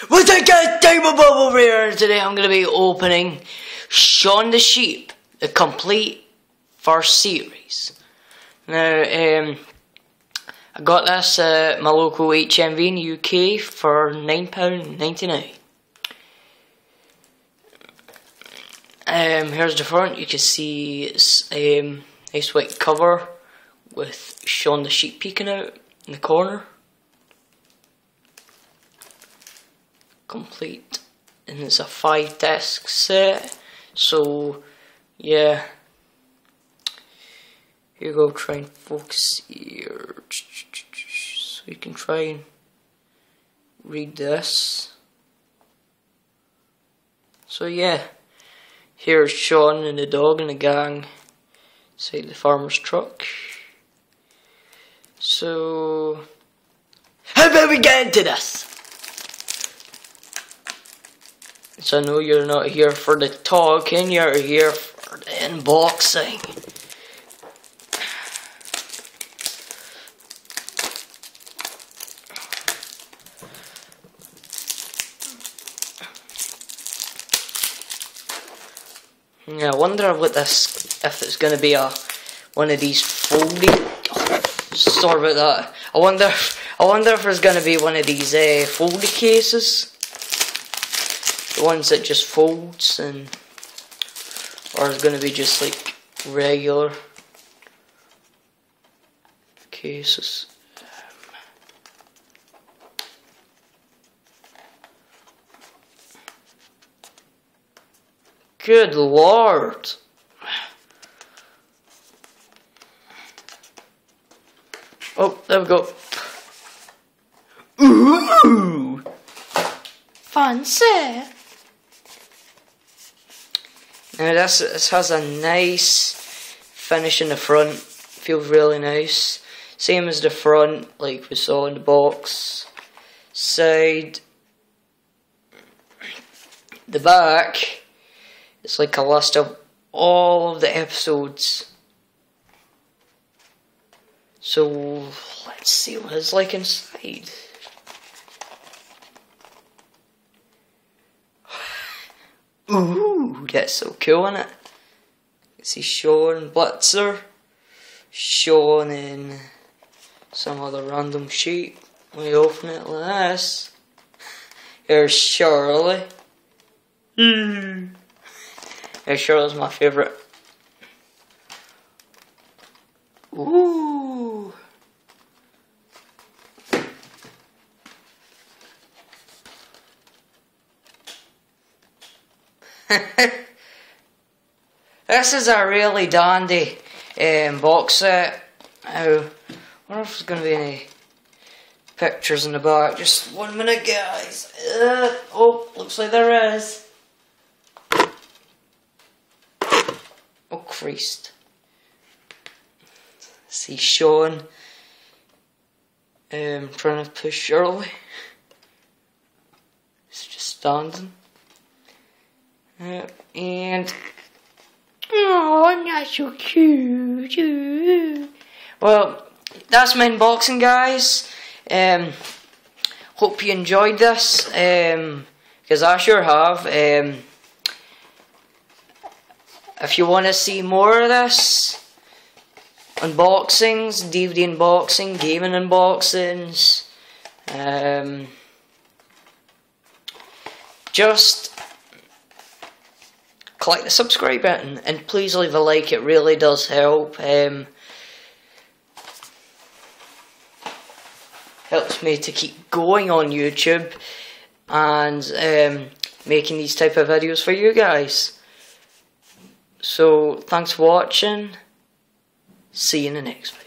What's up guys, Bob over here, and today I'm going to be opening Shaun the Sheep, the complete first series. Now, I got this at my local HMV in the UK for £9.99. Here's the front. You can see it's a nice white cover with Shaun the Sheep peeking out in the corner. Complete, and it's a 5-disc set, so yeah, here you go. Try and focus here so you can try and read this. So yeah, here's Shaun and the dog and the gang inside the farmer's truck. So how about we get into this? So I know you're not here for the talking, you're here for the unboxing. Yeah, I wonder what this, if it's going to be one of these folding. Oh, sorry about that. I wonder if there's going to be one of these foldy cases. The ones that just folds, or it's going to be just like regular cases. Good Lord. Oh, there we go. Ooh! Fancy! Now this has a nice finish in the front, feels really nice. Same as the front, like we saw in the box. Side. The back, it's like a list of all of the episodes. So let's see what it's like inside. Ooh, that's so cool, isn't it? You see Shaun Blitzer, Shaun and some other random sheep. We open it like this. Here's Shirley. Here's Shirley's my favourite. Ooh. This is a really dandy box set. I wonder if there's going to be any pictures in the back. Just 1 minute, guys. Oh, looks like there is. Oh, Christ. See Shaun trying to push Shirley. He's just standing. And oh, I'm not so cute. Well, that's my unboxing, guys. Hope you enjoyed this, because I sure have. If you want to see more of this, unboxings, DVD unboxing, gaming unboxings, just click the subscribe button and please leave a like. It really does help. Helps me to keep going on YouTube and making these type of videos for you guys. So thanks for watching. See you in the next video.